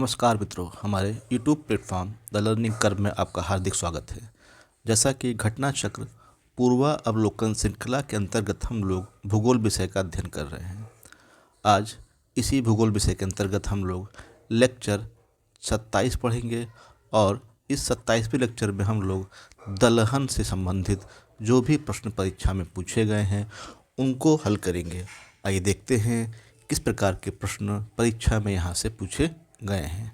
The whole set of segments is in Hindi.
नमस्कार मित्रों, हमारे YouTube platform the learning curve में आपका हार्दिक स्वागत है। जैसा कि घटना चक्र पूर्वावलोकन श्रृंखला के अंतर्गत हम लोग भूगोल विषय का अध्ययन कर रहे हैं। आज इसी भूगोल विषय के अंतर्गत हम लोग लेक्चर 27 पढ़ेंगे और इस 27वें लेक्चर में हम लोग दलहन से संबंधित जो भी प्रश्न परीक्षा में पूछे गए हैं उनको हल करेंगे। आइए देखते हैं किस प्रकार के प्रश्न परीक्षा में यहाँ से पूछे गए हैं।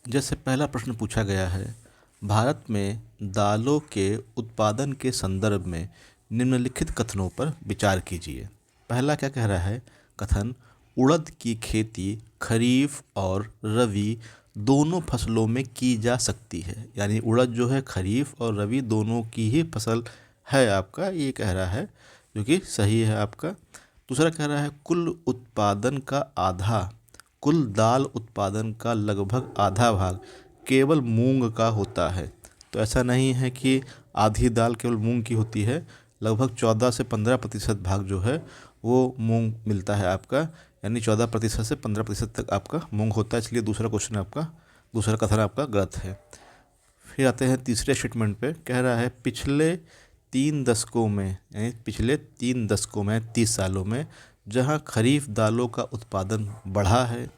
जैसे पहला प्रश्न पूछा गया है, भारत में दालों के उत्पादन के संदर्भ में निम्नलिखित कथनों पर विचार कीजिए। पहला क्या कह रहा है? कथन, उड़द की खेती खरीफ और रबी दोनों फसलों में की जा सकती है। यानी उड़द जो है खरीफ और रबी दोनों की ही फसल है आपका, ये कह रहा है, जो कि सही है आपका। दूसरा कह रहा है, कुल दाल उत्पादन का लगभग आधा भाग केवल मूंग का होता है। तो ऐसा नहीं है कि आधी दाल केवल मूंग की होती है, लगभग 14 से 15% भाग जो है वो मूंग मिलता है आपका, यानी 14% से 15% तक आपका मूंग होता है। इसलिए दूसरा कथन आपका गलत है। फिर आते हैं तीसरे स्टेटमेंट पे। कह रहा है, पिछले 3 दशकों में 30 सालों में जहां खरीफ दालों का उत्पादन बढ़ा है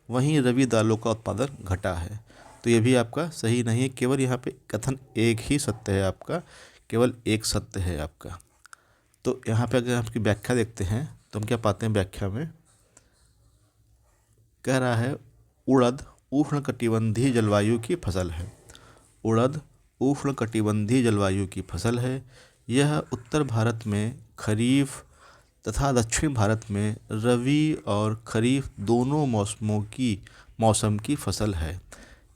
वहीं रबी दालों का उत्पादन घटा है। तो ये भी आपका सही नहीं है। केवल यहाँ पे कथन एक ही सत्य है आपका, केवल एक सत्य है आपका। तो यहाँ पे अगर आपकी व्याख्या देखते हैं तो हम क्या पाते हैं व्याख्या में? कह रहा है, उड़द उष्णकटिबंधीय जलवायु की फसल है। उड़द उष्णकटिबंधीय जलवायु की फसल है। यह उत्तर भारत में खरीफ तथा दक्षिण भारत में रबी और खरीफ दोनों मौसम की फसल है।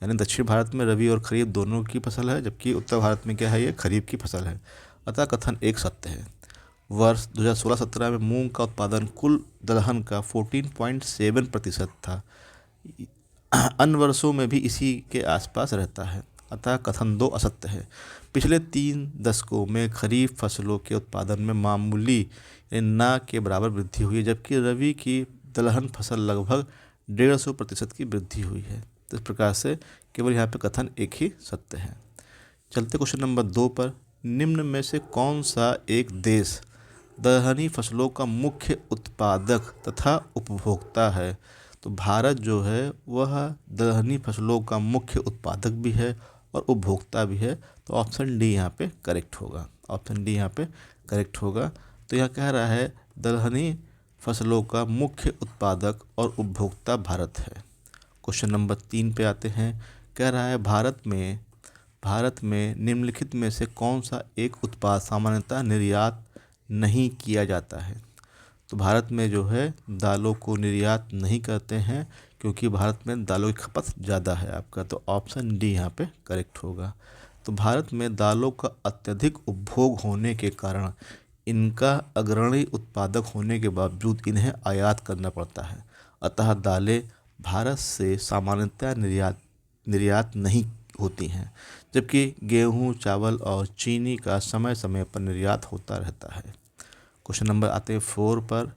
यानी दक्षिण भारत में रबी और खरीफ दोनों की फसल है, जबकि उत्तर भारत में क्या है, ये खरीफ की फसल है। अतः कथन एक सत्य है। वर्ष 2016-17 में मूंग का उत्पादन कुल दलहन का 14.7% था। अन्य वर्षों में भी इसी के आसपास रहता है। अतः कथन 2 असत्य है। पिछले 3 दशकों में खरीफ फसलों के उत्पादन में मामूली ना के बराबर वृद्धि हुई है, जबकि रबी की दलहन फसल लगभग 150% की वृद्धि हुई है। तो इस प्रकार से केवल यहाँ पे कथन एक ही सत्य है। चलते क्वेश्चन नंबर 2 पर। निम्न में से कौन सा एक देश दलहनी फसलों का मुख्य उत्पादक तथा उपभोक्ता है? तो भारत जो है वह दलहनी फसलों का मुख्य उत्पादक भी है और उपभोक्ता भी है। तो ऑप्शन डी यहाँ पे करेक्ट होगा। तो यह कह रहा है, दलहनी फसलों का मुख्य उत्पादक और उपभोक्ता भारत है। क्वेश्चन नंबर 3 पे आते हैं। कह रहा है, भारत में निम्नलिखित में से कौन सा एक उत्पाद सामान्यतः निर्यात नहीं किया जाता है? तो भारत में जो है दालों को निर्यात नहीं करते हैं, क्योंकि भारत में दालों की खपत ज़्यादा है आपका। तो ऑप्शन डी यहाँ पे करेक्ट होगा। तो भारत में दालों का अत्यधिक उपभोग होने के कारण इनका अग्रणी उत्पादक होने के बावजूद इन्हें आयात करना पड़ता है। अतः दालें भारत से सामान्यतः निर्यात नहीं होती हैं, जबकि गेहूँ, चावल और चीनी का समय समय पर निर्यात होता रहता है। क्वेश्चन नंबर आते हैं 4 पर।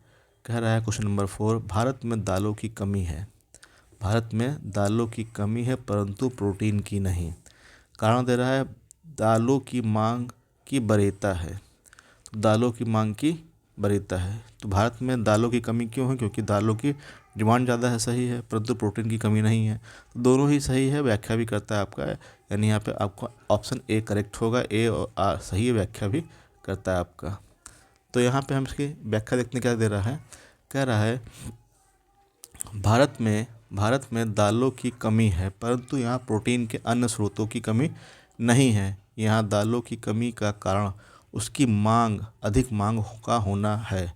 कह रहा है क्वेश्चन नंबर 4, भारत में दालों की कमी है। भारत में दालों की कमी है परंतु प्रोटीन की नहीं। कारण दे रहा है, दालों की मांग की वरीयता है। दालों की मांग की वरीयता है। तो भारत में दालों की कमी क्यों है? क्योंकि दालों की डिमांड ज़्यादा है, सही है, परंतु प्रोटीन की कमी नहीं है। तो दोनों ही सही है, व्याख्या भी करता है आपका, यानी यहाँ पे आपका ऑप्शन ए करेक्ट होगा। ए और आर सही है, व्याख्या भी करता है आपका। तो यहाँ पे हम इसकी व्याख्या देखने क्या दे रहा है? कह रहा है, भारत में दालों की कमी है परंतु यहाँ प्रोटीन के अन्य स्रोतों की कमी नहीं है। यहाँ दालों की कमी का कारण उसकी अधिक मांग का होना है,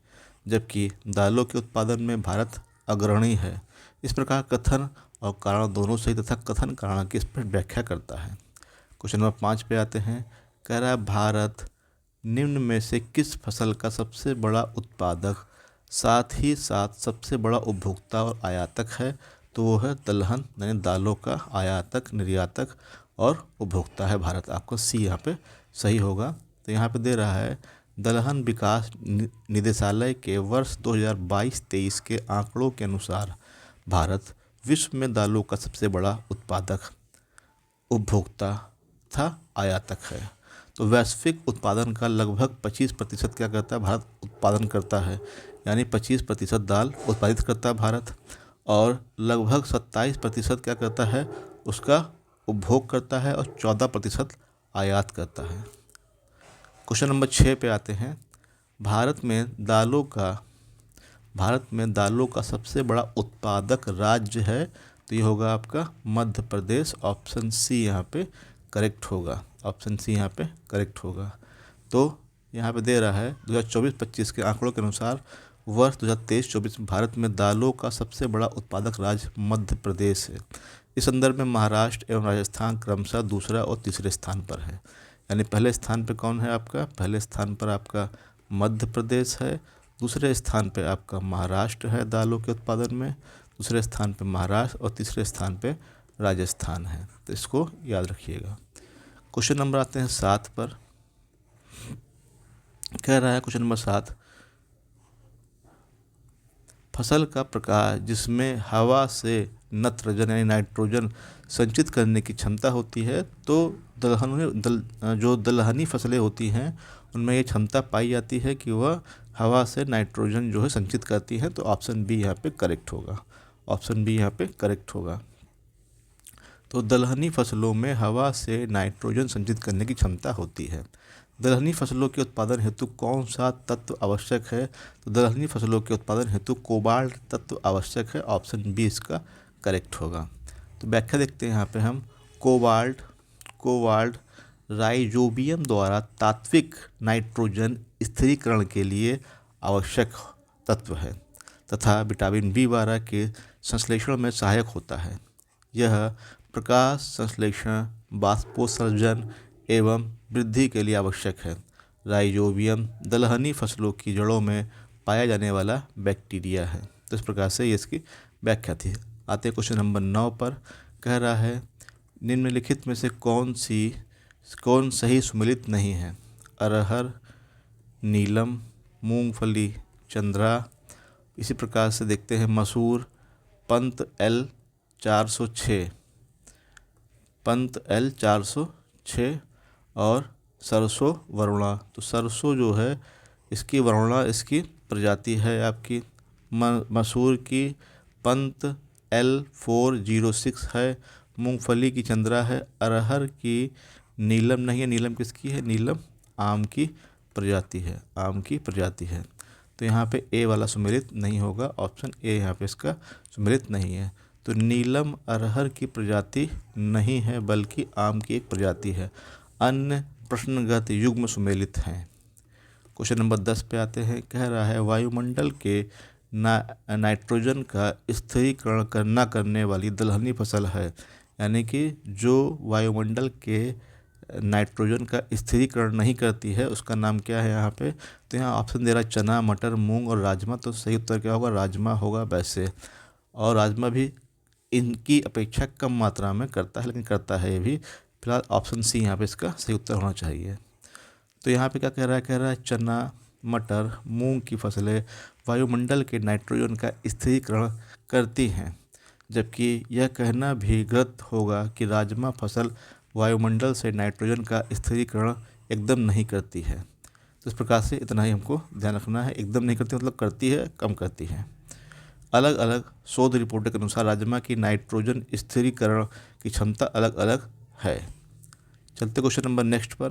जबकि दालों के उत्पादन में भारत अग्रणी है। इस प्रकार कथन और कारण दोनों सही तथा कथन कारण की इस पर व्याख्या करता है। क्वेश्चन नंबर 5 पे आते हैं। कह रहा है, भारत निम्न में से किस फसल का सबसे बड़ा उत्पादक साथ ही साथ सबसे बड़ा उपभोक्ता और आयातक है? तो वो है दलहन, यानी दालों का आयातक, निर्यातक और उपभोक्ता है भारत। आपको सी यहाँ पे सही होगा। तो यहाँ पे दे रहा है, दलहन विकास निदेशालय के वर्ष 2022-23 के आंकड़ों के अनुसार भारत विश्व में दालों का सबसे बड़ा उत्पादक, उपभोक्ता तथा आयातक है। तो वैश्विक उत्पादन का लगभग 25% क्या करता है भारत उत्पादन करता है, यानी 25% दाल उत्पादित करता है भारत, और लगभग 27% क्या करता है उसका उपभोग करता है, और 14% आयात करता है। क्वेश्चन नंबर 6 पे आते हैं। भारत में दालों का सबसे बड़ा उत्पादक राज्य है, तो ये होगा आपका मध्य प्रदेश। ऑप्शन सी यहाँ पे करेक्ट होगा। ऑप्शन सी यहाँ पे करेक्ट होगा। तो यहाँ पे दे रहा है 2024-25 के आंकड़ों के अनुसार वर्ष 2023-24 में भारत में दालों का सबसे बड़ा उत्पादक राज्य मध्य प्रदेश है। इस संदर्भ में महाराष्ट्र एवं राजस्थान क्रमशः दूसरा और तीसरे स्थान पर है। यानी पहले स्थान पर कौन है आपका, पहले स्थान पर आपका मध्य प्रदेश है, दूसरे स्थान पे आपका महाराष्ट्र है दालों के उत्पादन में, दूसरे स्थान पे महाराष्ट्र और तीसरे स्थान पे राजस्थान है। तो इसको याद रखिएगा। क्वेश्चन नंबर आते हैं 7 पर। कह रहा है क्वेश्चन नंबर 7, फसल का प्रकार जिसमें हवा से नत्रजन यानी नाइट्रोजन संचित करने की क्षमता होती है, तो जो दलहनी फसलें होती हैं उनमें ये क्षमता पाई जाती है कि वह हवा से नाइट्रोजन जो है संचित करती हैं। तो ऑप्शन बी यहाँ पे करेक्ट होगा। ऑप्शन बी यहाँ पे करेक्ट होगा। तो दलहनी फसलों में हवा से नाइट्रोजन संचित करने की क्षमता होती है। दलहनी फसलों के उत्पादन हेतु कौन सा तत्व आवश्यक है, तो दलहनी फसलों के उत्पादन हेतु कोबाल्ट तत्व आवश्यक है। ऑप्शन बी इसका करेक्ट होगा। तो व्याख्या देखते हैं यहाँ पे हम। कोबाल्ट राइजोबियम द्वारा तात्विक नाइट्रोजन स्थिरीकरण के लिए आवश्यक तत्व है तथा विटामिन B12 के संश्लेषण में सहायक होता है। यह प्रकाश संश्लेषण, बाष्पोत्सर्जन एवं वृद्धि के लिए आवश्यक है। राइजोबियम दलहनी फसलों की जड़ों में पाया जाने वाला बैक्टीरिया है। तो इस प्रकार से ये इसकी व्याख्या थी। आते हैं क्वेश्चन नंबर 9 पर। कह रहा है निम्नलिखित में से कौन सही सुमेलित नहीं है। अरहर, नीलम, मूंगफली, चंद्रा। इसी प्रकार से देखते हैं मसूर, पंत L 406, पंत L 406 और सरसों वरुणा। तो सरसों जो है इसकी वरुणा इसकी प्रजाति है आपकी। मसूर की पंत L 406 है, मूंगफली की चंद्रा है, अरहर की नीलम नहीं है। नीलम किसकी है, नीलम आम की प्रजाति है, आम की प्रजाति है। तो यहाँ पे ए वाला सुमेलित नहीं होगा। ऑप्शन ए यहाँ पे इसका सुमेलित नहीं है। तो नीलम अरहर की प्रजाति नहीं है बल्कि आम की एक प्रजाति है। अन्य प्रश्नगत युग्म सुमेलित हैं। क्वेश्चन नंबर 10 पे आते हैं। कह रहा है वायुमंडल के नाइट्रोजन का स्थिरीकरण न करने वाली दलहनी फसल है। यानी कि जो वायुमंडल के नाइट्रोजन का स्थिरीकरण नहीं करती है उसका नाम क्या है यहाँ पे। तो यहाँ ऑप्शन दे रहा है चना, मटर, मूंग और राजमा। तो सही उत्तर क्या होगा, राजमा होगा वैसे। और राजमा भी इनकी अपेक्षा कम मात्रा में करता है, लेकिन करता है ये भी। फिलहाल ऑप्शन सी यहाँ पे इसका सही उत्तर होना चाहिए। तो यहाँ पे क्या कह रहा है चना, मटर, मूंग की फसलें वायुमंडल के नाइट्रोजन का स्थिरीकरण करती हैं, जबकि यह कहना भी गलत होगा कि राजमा फसल वायुमंडल से नाइट्रोजन का स्थिरीकरण एकदम नहीं करती है। तो इस प्रकार से इतना ही हमको ध्यान रखना है। एकदम नहीं करती मतलब करती है, कम करती है। अलग अलग शोध रिपोर्टों के अनुसार राजमा की नाइट्रोजन स्थिरीकरण की क्षमता अलग अलग है। चलते क्वेश्चन नंबर नेक्स्ट पर।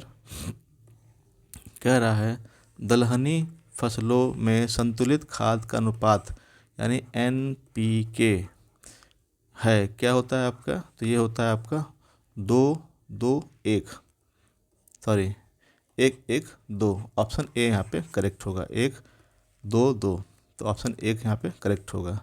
कह रहा है दलहनी फसलों में संतुलित खाद का अनुपात यानी NPK है, क्या होता है आपका। तो ये होता है आपका 2-2-1, सॉरी 1-1-2। ऑप्शन ए यहाँ पे करेक्ट होगा। 1-2-2, तो ऑप्शन 1 यहाँ पे करेक्ट होगा।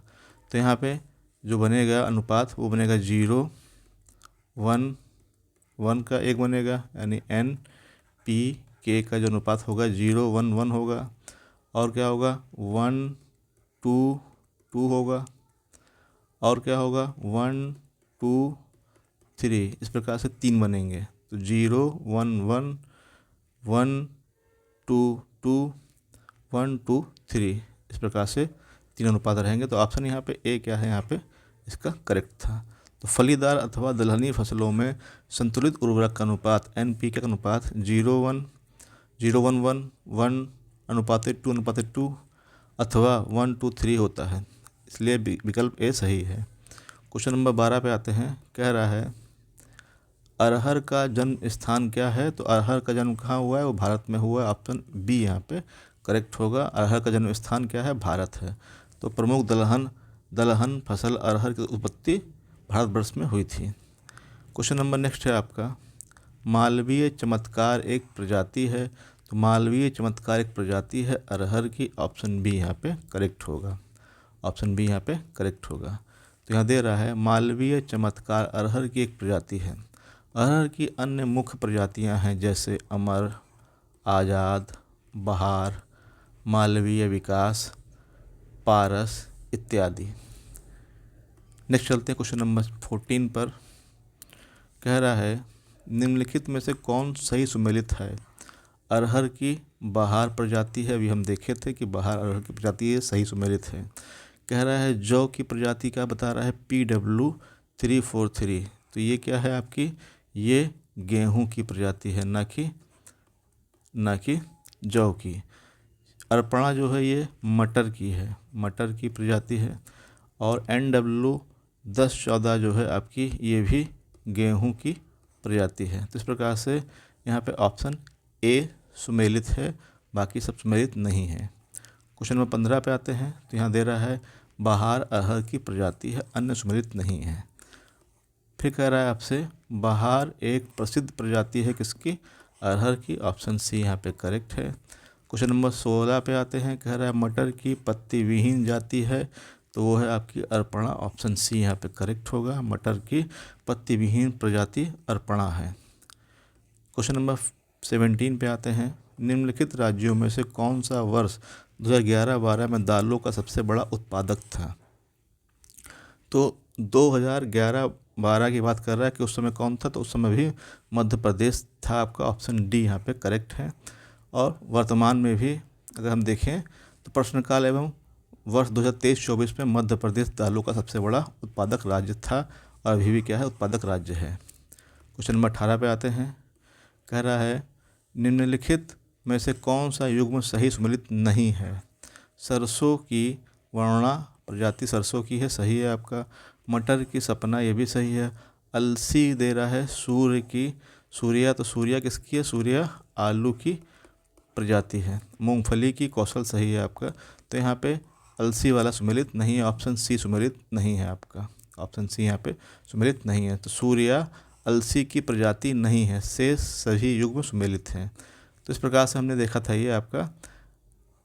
तो यहाँ पे जो बनेगा अनुपात वो बनेगा 0-1-1 का 1 बनेगा, यानी NPK का जो अनुपात होगा 0-1-1 होगा। और क्या होगा 1-2-2 होगा। और क्या होगा 1-2-3। इस प्रकार से 3 बनेंगे। तो 0-1-1, 1-2-2, 1-2-3, इस प्रकार से 3 अनुपात रहेंगे। तो ऑप्शन यहाँ पे ए क्या है, यहाँ पे इसका करेक्ट था। तो फलीदार अथवा दलहनी फसलों में संतुलित उर्वरक का अनुपात NPK का अनुपात 0:1, 0:1:1, 1:2:2 अथवा 1:3 होता है, इसलिए विकल्प ए सही है। क्वेश्चन नंबर 12 पे आते हैं। कह रहा है अरहर का जन्म स्थान क्या है? तो अरहर का जन्म कहाँ हुआ है? वो भारत में हुआ है। ऑप्शन बी यहाँ पे करेक्ट होगा। अरहर का जन्म स्थान क्या है? भारत है। तो प्रमुख दलहन फसल अरहर की उत्पत्ति भारतवर्ष में हुई थी। क्वेश्चन नंबर नेक्स्ट है आपका, मालवीय चमत्कार एक प्रजाति है। तो मालवीय चमत्कार एक प्रजाति है अरहर की। ऑप्शन बी यहाँ पे करेक्ट होगा। ऑप्शन बी यहाँ पे करेक्ट होगा। तो यहाँ दे रहा है मालवीय चमत्कार अरहर की एक प्रजाति है। अरहर की अन्य मुख्य प्रजातियाँ हैं जैसे अमर, आज़ाद, बहार, मालवीय विकास, पारस इत्यादि। नेक्स्ट चलते हैं क्वेश्चन नंबर 14 पर। कह रहा है निम्नलिखित में से कौन सही सुमेलित है? अरहर की बहार प्रजाति है, अभी हम देखे थे कि बहार अरहर की प्रजाति है, सही सुमेलित है। कह रहा है जौ की प्रजाति का बता रहा है PW343। तो ये क्या है आपकी? ये गेहूं की प्रजाति है, ना कि जौ की। अर्पणा जो है ये मटर की है, मटर की प्रजाति है। और NW1014 जो है आपकी, ये भी गेहूं की प्रजाति है। तो इस प्रकार से यहाँ पे ऑप्शन ए सुमेलित है, बाकी सब सुमेलित नहीं है। क्वेश्चन नंबर 15 पे आते हैं। तो यहाँ दे रहा है बहार अरहर की प्रजाति है, अन्य सुमेलित नहीं है। फिर कह रहा है आपसे बहार एक प्रसिद्ध प्रजाति है किसकी? अरहर की। ऑप्शन सी यहाँ पे करेक्ट है। क्वेश्चन नंबर 16 पे आते हैं। कह रहा है मटर की पत्ती विहीन जाति है, तो वो है आपकी अर्पणा। ऑप्शन सी यहाँ पे करेक्ट होगा। मटर की पत्ती विहीन प्रजाति अर्पणा है। क्वेश्चन नंबर 17 पे आते हैं। निम्नलिखित राज्यों में से कौन सा वर्ष 2011-12 में दालों का सबसे बड़ा उत्पादक था? तो 2011-12 की बात कर रहा है कि उस समय कौन था? तो उस समय भी मध्य प्रदेश था आपका। ऑप्शन डी यहाँ पे करेक्ट है। और वर्तमान में भी अगर हम देखें तो प्रश्नकाल एवं वर्ष 2023-24 में मध्य प्रदेश दालों का सबसे बड़ा उत्पादक राज्य था और अभी भी क्या है? उत्पादक राज्य है। क्वेश्चन नंबर 18 पे आते हैं। कह रहा है निम्नलिखित में से कौन सा युग्म सही सुमेलित नहीं है? सरसों की वर्णा प्रजाति सरसों की है, सही है आपका। मटर की सपना, ये भी सही है। अलसी दे रहा है सूर्य की, सूर्या, तो सूर्या किसकी है? सूर्या आलू की प्रजाति है। मूंगफली की कौशल, सही है आपका। तो यहाँ पे अलसी वाला सुमेलित नहीं है। ऑप्शन सी सुमेलित नहीं है आपका। ऑप्शन सी यहाँ पे सुमेलित नहीं है। तो सूर्या अलसी की प्रजाति नहीं है, शेष सभी युग्म सुमेलित हैं। तो इस प्रकार से हमने देखा था ये आपका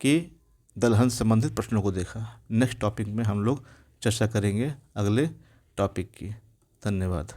कि दलहन से संबंधित प्रश्नों को देखा। नेक्स्ट टॉपिक में हम लोग चर्चा करेंगे अगले टॉपिक की। धन्यवाद।